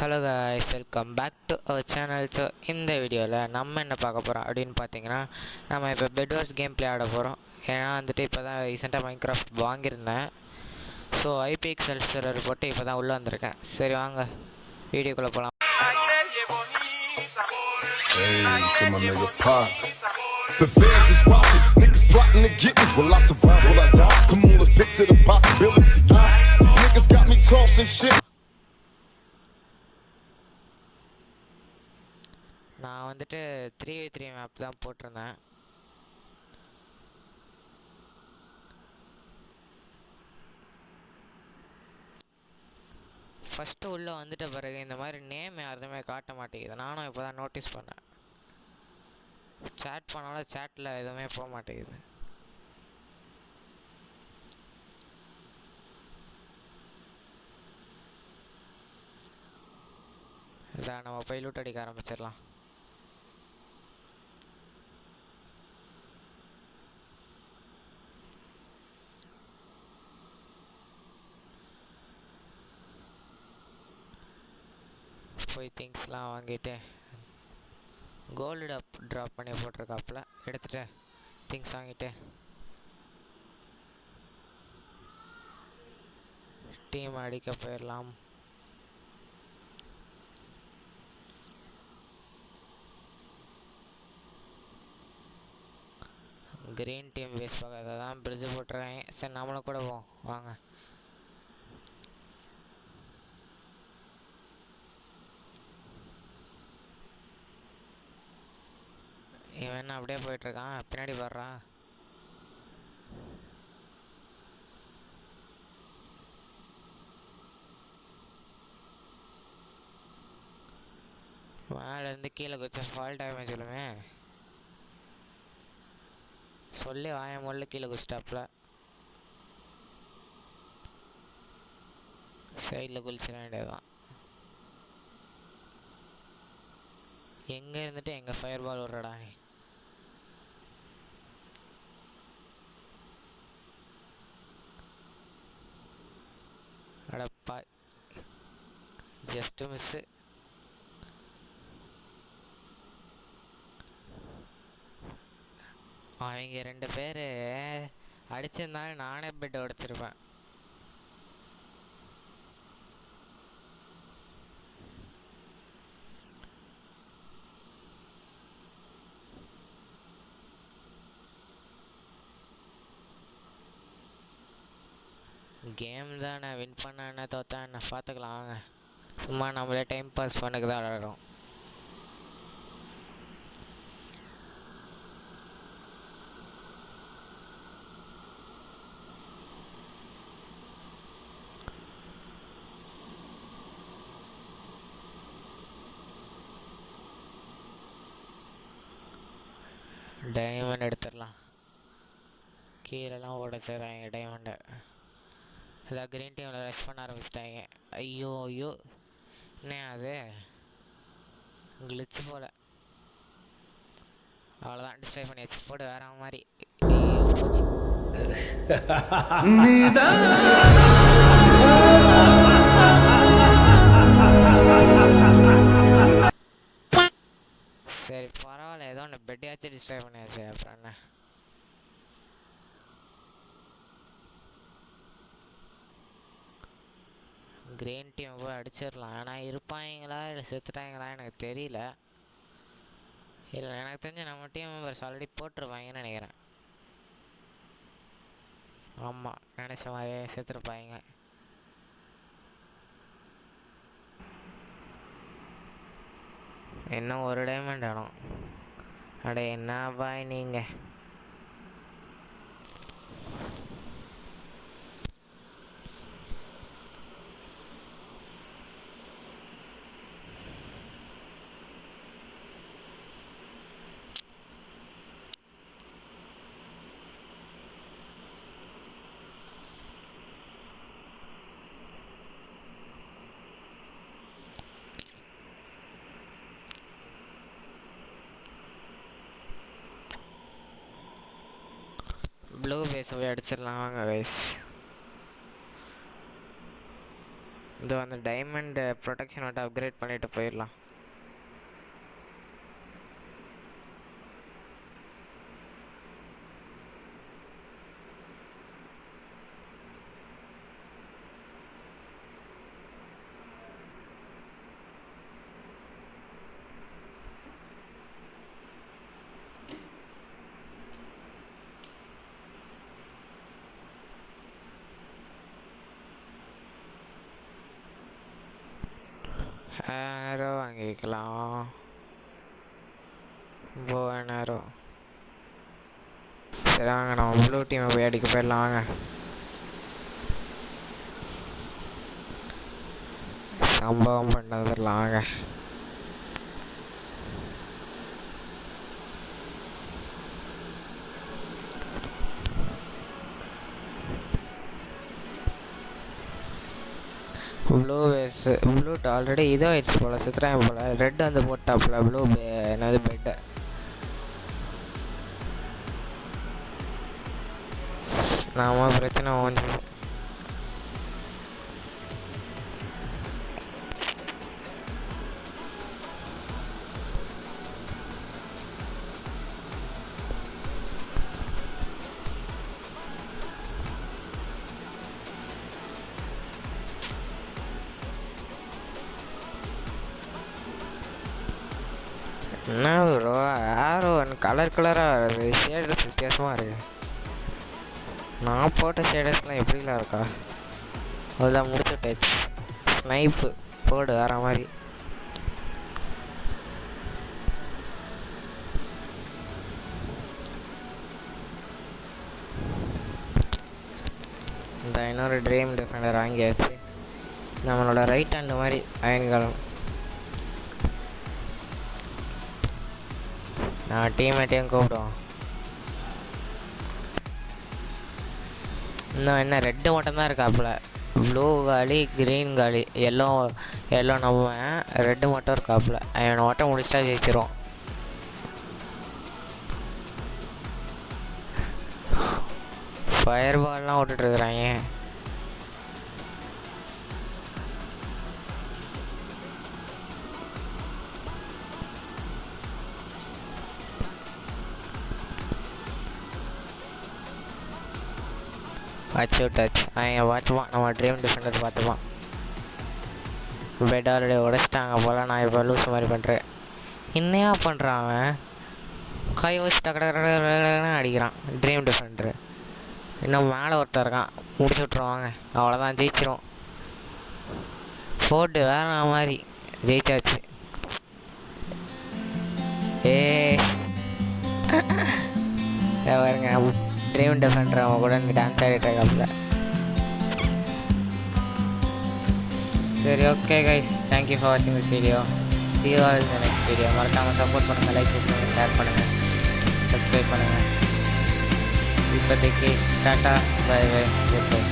Hello guys, welcome back to our channel. So இந்த வீடியோவில் நம்ம என்ன பார்க்க போகிறோம் அப்படின்னு பார்த்தீங்கன்னா, நம்ம இப்போ பெட் வார்ஸ் கேம் ப்ளே ஆட போகிறோம். ஏன்னா வந்துட்டு இப்போ தான் ரீசெண்டாக மைன்கிராஃப்ட் வாங்கியிருந்தேன். ஸோ ஐபிஎக்ஸ்எல் சர்வர் போட்டு இப்போ தான் உள்ளே வந்திருக்கேன். சரி வாங்க வீடியோக்குள்ளே போகலாம். To my nigga Pop. The feds is watching, niggas plotting to get me. Will I survive? Will I die? Come on, let's picture the possibility. These niggas got me tossing shit. நான் வந்துட்டு 3v3 map தான் போட்டிருந்தேன். First உள்ளே வந்துட்ட பிறகு இந்த மாதிரி name யாருமே காட்ட மாட்டேங்குது. நானும் இப்போ தான் நோட்டீஸ் பண்ணேன். சேட் பண்ணாலும் சேட்டில் எதுவுமே போக மாட்டேங்குது. இதான் நம்ம போய் லூட் அடிக்க ஆரம்பிச்சிடலாம். போய் திங்ஸ்லாம் வாங்கிட்டு கோல்டு ட்ராப் பண்ணி போட்டிருக்காப்புல எடுத்துகிட்டு திங்ஸ் வாங்கிட்டு டீம் அடிக்க போயிடலாம். கிரீன் டீம் பேஸ் பார்க்க தான் பிரிட்ஜு போட்டுருக்காங்க. சரி நம்மளும் கூட போவோம் வாங்க. இவன் என்ன அப்படியே போயிட்டுருக்கான், பின்னாடி வர்றான். மேலேருந்து கீழே குச்சா ஃபால் டேமேஜ் சொல்லுமே சொல்லி வாய முதல்ல கீழே குச்சிட்டாப்புல. சைடில் குளிச்சிட வேண்டியதுதான். எங்கே இருந்துட்டு எங்கே ஃபயர் பால் விட்றடா நீ. அடப்பா, ஜஸ்ட்டு மிஸ்ஸு. அவங்க 2 பேர் அடிச்சிருந்தாலும் நானே பெட் உடைச்சிருப்பேன். கேம் தான், நான் வின் பண்ண என்ன தோத்தா என்ன பார்த்துக்கலாம் வாங்க. சும்மா நம்மளே டைம் பாஸ் பண்ணக்கு தான் விளாடுறோம். டைமண்ட் எடுத்துடலாம். கீழெல்லாம் உடைச்சிடுறாங்க டைமண்டை. அதான் கிரீன் டீமில் ரஷ் பண்ண ஆரம்பிச்சிட்டாங்க. ஐயோ ஐயோ, என்ன அது கிளிச்சு போல. அவ்வளோதான், டிஸ்ட்ரை பண்ணியாச்சு. போட்டு வேற மாதிரி. சரி பரவாயில்ல, ஏதோ ஒன்று பெட்டையாச்சும் டிஸ்ட்ரை பண்ணியாச்சு. அப்புறம் என்ன, கிரீன் டீம் போய் அடிச்சிடலாம். ஆனால் இருப்பாங்களா இல்லை செத்துட்டாங்களா எனக்கு தெரியல. இல்லை எனக்கு தெரிஞ்சு நம்ம டீம் மெம்பர்ஸ் ஆல்ரெடி போட்டிருப்பாங்கன்னு நினைக்கிறேன். ஆமாம், நினச்ச மாதிரியே செத்துருப்பாங்க. இன்னும் ஒரு டைமண்ட் வேணும். அட என்ன பாய் நீங்கள். ப்ளூ பேஸை போய் அடிச்சிடலாம் வாங்க கைஸ். இதோ அந்த டைமண்ட் ப்ரொடெக்ஷன் மட்டும் அப்கிரேட் பண்ணிட்டு போயிடலாம். ஆரோ வாங்கிக்கலாம். ஆரோ சரி வாங்க, நம்ம ப்ளூ டீமை போய் அடிக்க போயிடலாம் வாங்க. சம்பவம் பண்ணதெல்லாம் வாங்க. ப்ளூ ஆல்ரெடி இதோ ஆயிடுச்சு போல், சித்திராயம் போல். ரெட் வந்து போட்டாப்புல ப்ளூ என்னது பெட்டை. நாம பிரச்சனை ஓஞ்சி என்ன ப்ரோ ஆரோ கலர் கலராக வருது, ஷேடர்ஸ் வித்தியாசமாக இருக்குது. நான் போட்ட ஷேடர்ஸ்லாம் எப்படிலாம் இருக்கா? அதுதான் முடிச்சுட்டாச்சு. ஸ்னைப்பு போடு வேற மாதிரி. இந்த இன்னொரு ட்ரீம் டிஃபெண்டர் வாங்கியாச்சு. நம்மளோட ரைட் ஹேண்டு மாதிரி அயன்காலம். நான் டீம்மேட்டையும் கூப்பிடுவோம். இன்னும் என்ன ரெட்டு மட்டும்தான் இருக்காப்புல. ப்ளூ காலி, க்ரீன் காலி, எல்லோ நம்ம ரெட்டு மட்டும் இருக்காப்புல. அவனை மட்டும் முடிச்சிட்டா ஜெயிச்சிரும். ஃபயர் பால்லாம் விட்டுட்ருக்குறாங்க. வாட்ச் விட்டாச்சு. அவன் வாட்சுவான், நம்ம ட்ரீம் டிஃபெண்டர் பார்த்துப்பான். பெட் ஆல்ரெடி உடச்சிட்டாங்க போல். நான் இப்போ லூஸ் மாதிரி பண்ணுறேன். என்னையா பண்ணுறான் அவன்? கை வச்சு டக்கு அடிக்கிறான் ட்ரீம் டிஃபெண்டரு. இன்னும் மேலே ஒருத்தர் இருக்கான், முடிச்சு விட்ருவாங்க. அவ்வளோதான், ஜெயிச்சிரும். போட்டு வேற மாதிரி ஜெயிச்சாச்சு. பாருங்க, ட்ரீம் டிஃபெண்டர் அவன் கூட டான்ஸ் ஆடிட்டு இருக்காப்புல. சரி, ஓகே கைஸ், தேங்க்யூ ஃபார் வாட்சிங் this video. see you all in the next video. மறக்காமல் சப்போர்ட் பண்ணுங்கள், லைக் பண்ணுங்கள், ஷேர் பண்ணுங்கள், சப்ஸ்கிரைப் பண்ணுங்கள். இப்போதைக்கு tata, bye bye, good by.